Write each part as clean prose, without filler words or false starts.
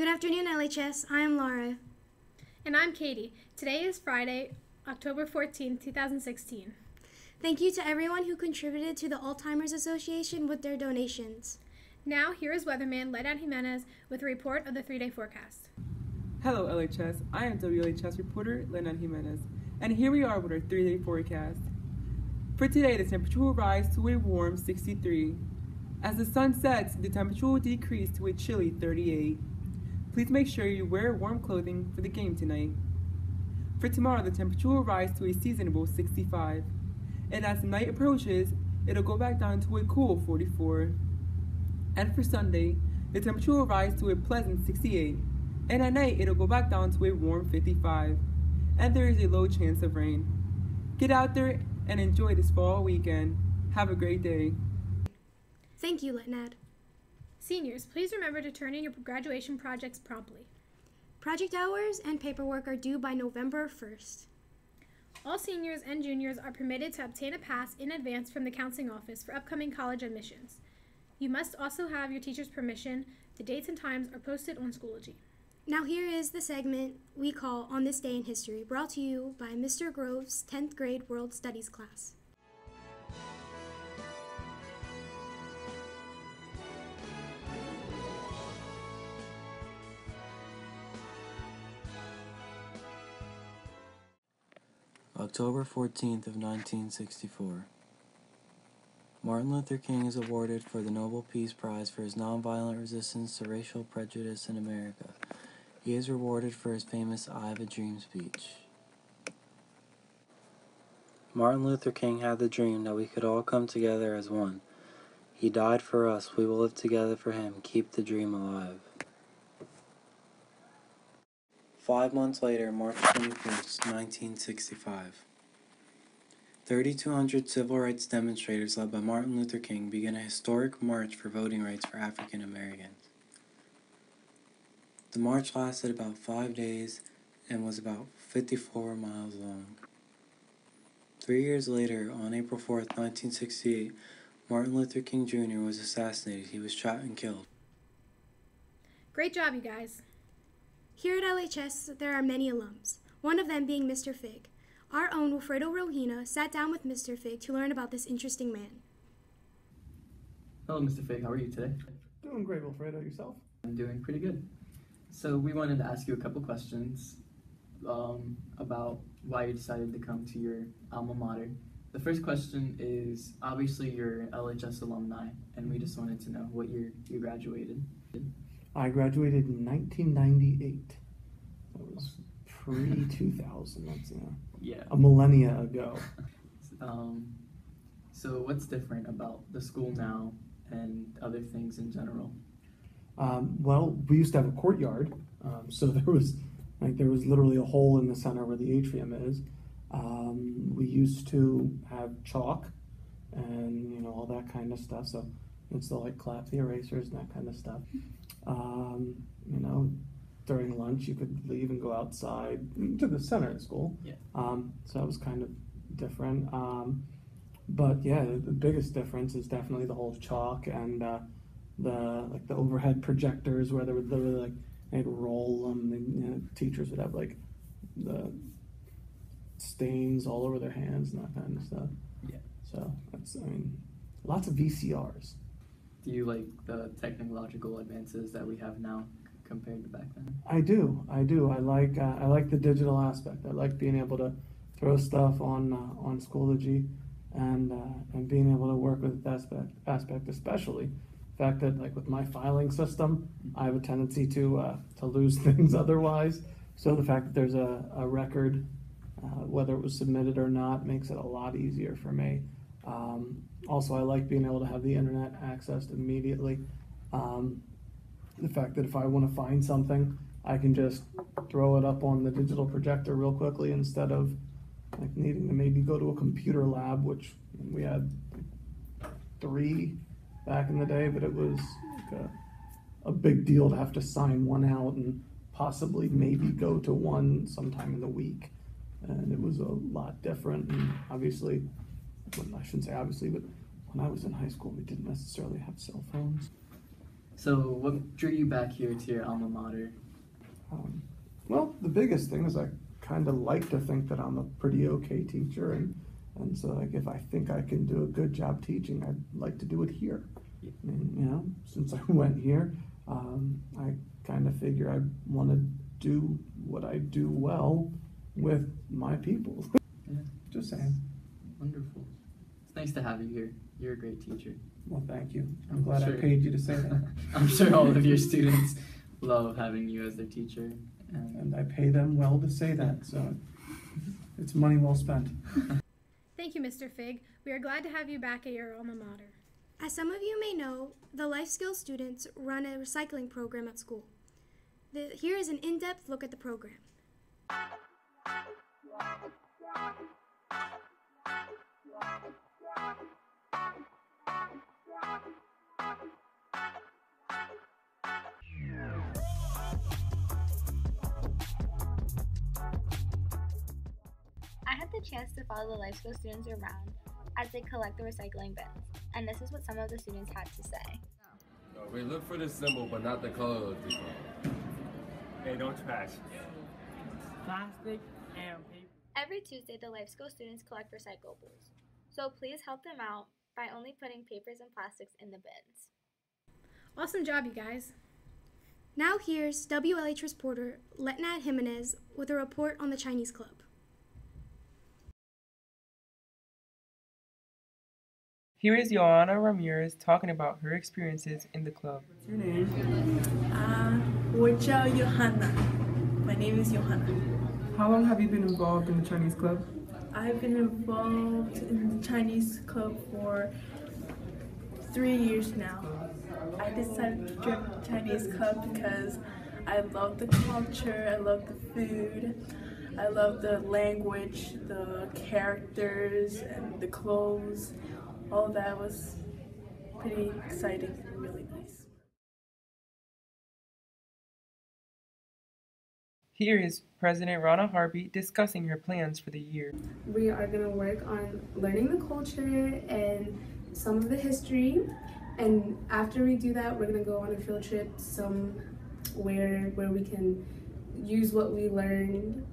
Good afternoon, LHS. I'm Laura. And I'm Katie. Today is Friday, October 14, 2016. Thank you to everyone who contributed to the Alzheimer's Association with their donations. Now, here is weatherman Leonard Jimenez with a report of the 3-day forecast. Hello, LHS. I am WLHS reporter Leonard Jimenez, and here we are with our 3-day forecast. For today, the temperature will rise to a warm 63. As the sun sets, the temperature will decrease to a chilly 38. Please make sure you wear warm clothing for the game tonight. For tomorrow, the temperature will rise to a seasonable 65. And as the night approaches, it'll go back down to a cool 44. And for Sunday, the temperature will rise to a pleasant 68. And at night, it'll go back down to a warm 55. And there is a low chance of rain. Get out there and enjoy this fall weekend. Have a great day. Thank you, Letnad. Seniors, please remember to turn in your graduation projects promptly. Project hours and paperwork are due by November 1st. All seniors and juniors are permitted to obtain a pass in advance from the counseling office for upcoming college admissions. You must also have your teacher's permission. The dates and times are posted on Schoology. Now here is the segment we call On This Day in History, brought to you by Mr. Grove's 10th grade World Studies class. October 14th of 1964. Martin Luther King is awarded for the Nobel Peace Prize for his nonviolent resistance to racial prejudice in America. He is rewarded for his famous I Have a Dream speech. Martin Luther King had the dream that we could all come together as one. He died for us. We will live together for him. Keep the dream alive. 5 months later, March 21st, 1965. 3,200 civil rights demonstrators led by Martin Luther King began a historic march for voting rights for African Americans. The march lasted about 5 days and was about 54 miles long. 3 years later, on April 4th, 1968, Martin Luther King Jr. was assassinated. He was shot and killed. Great job, you guys. Here at LHS, there are many alums, one of them being Mr. Fig. Our own Wilfredo Rohina sat down with Mr. Fig to learn about this interesting man. Hello, Mr. Fig. How are you today? Doing great, Wilfredo. Yourself? I'm doing pretty good. So we wanted to ask you a couple questions about why you decided to come to your alma mater. The first question is, obviously you're LHS alumni, and we just wanted to know what year you graduated. I graduated in 1998. That was pre-2000. That's a millennia ago. So what's different about the school now and other things in general? Well, we used to have a courtyard, so there was literally a hole in the center where the atrium is. We used to have chalk and all that kind of stuff. So it's the clap the erasers and that kind of stuff. During lunch you could leave and go outside to the center of the school. Yeah. So that was kind of different. But yeah, the biggest difference is definitely the whole chalk and the overhead projectors where they would literally they'd roll them. And, teachers would have the stains all over their hands and that kind of stuff. Yeah. So that's lots of VCRs. Do you like the technological advances that we have now compared to back then? I do. I like the digital aspect. I like being able to throw stuff on Schoology and being able to work with that aspect, especially the fact that with my filing system, I have a tendency to lose things otherwise. So the fact that there's a record, whether it was submitted or not, makes it a lot easier for me. Also, I like being able to have the internet accessed immediately. The fact that if I want to find something, I can just throw it up on the digital projector real quickly instead of needing to maybe go to a computer lab, which we had 3 back in the day, but it was a big deal to have to sign one out and possibly maybe go to one sometime in the week. And it was a lot different. And obviously, I shouldn't say obviously, but when I was in high school, we didn't necessarily have cell phones. So, what drew you back here to your alma mater? Well, the biggest thing is I kind of like to think that I'm a pretty okay teacher, and so like if I think I can do a good job teaching, I'd like to do it here. And you know, since I went here, I kind of figure I want to do what I do well with my people. Yeah. Just saying. Wonderful. It's nice to have you here. You're a great teacher. Well, thank you. I'm glad I sure. paid you to say that. I'm sure all of your students love having you as their teacher. And I pay them well to say that, so it's money well spent. Thank you, Mr. Fig. We are glad to have you back at your alma mater. As some of you may know, the life skills students run a recycling program at school. Here is an in-depth look at the program. I had the chance to follow the life skills students around as they collect the recycling bins, and this is what some of the students had to say. We look for the symbol, but not the color of the symbol. Hey, don't trash. Plastic and paper. Every Tuesday, the life skills students collect recyclables, so please help them out by only putting papers and plastics in the bins. Awesome job, you guys. Now here's WLH reporter Letnat Jimenez with a report on the Chinese Club. Here is Joanna Ramirez talking about her experiences in the club. What's your name? 我叫 Johanna. My name is Johanna. How long have you been involved in the Chinese club? I've been involved in the Chinese club for 3 years now. I decided to join the Chinese club because I love the culture, I love the food, I love the language, the characters, and the clothes. All of that was pretty exciting and really nice. Here is President Rana Harvey discussing her plans for the year. We are going to work on learning the culture and some of the history, and after we do that, we're going to go on a field trip somewhere where we can use what we learned,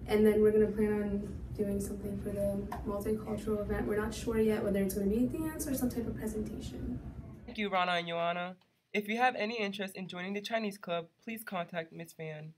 and then we're going to plan on doing something for the multicultural event. We're not sure yet whether it's going to be a dance or some type of presentation. Thank you, Rana and Joanna. If you have any interest in joining the Chinese club, please contact Ms. Van.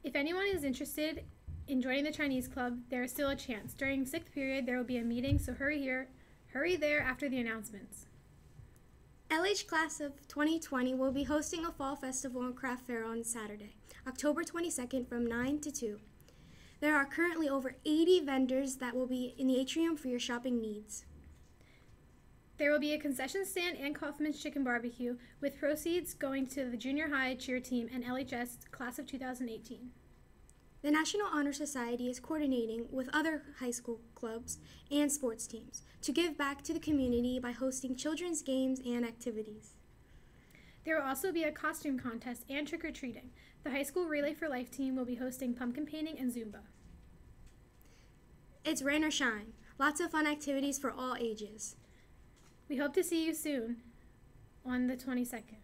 If anyone is interested in joining the Chinese club, there is still a chance. During 6th period, there will be a meeting, so hurry there after the announcements. LH Class of 2020 will be hosting a fall festival and craft fair on Saturday, October 22nd from 9 to 2. There are currently over 80 vendors that will be in the atrium for your shopping needs. There will be a concession stand and Kaufman's Chicken Barbecue, with proceeds going to the junior high cheer team and LHS Class of 2018. The National Honor Society is coordinating with other high school clubs and sports teams to give back to the community by hosting children's games and activities. There will also be a costume contest and trick-or-treating. The High School Relay for Life team will be hosting pumpkin painting and Zumba. It's rain or shine. Lots of fun activities for all ages. We hope to see you soon on the 22nd.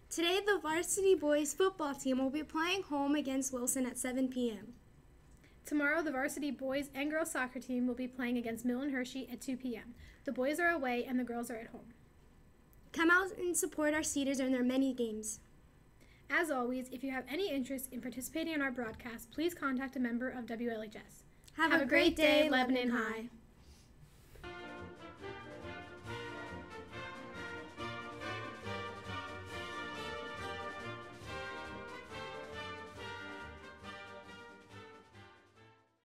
Today, the varsity boys football team will be playing home against Wilson at 7 p.m. Tomorrow, the varsity boys and girls soccer team will be playing against Milton Hershey at 2 p.m. The boys are away and the girls are at home. Come out and support our Cedars in their many games. As always, if you have any interest in participating in our broadcast, please contact a member of WLHS. Have a great day, Lebanon High.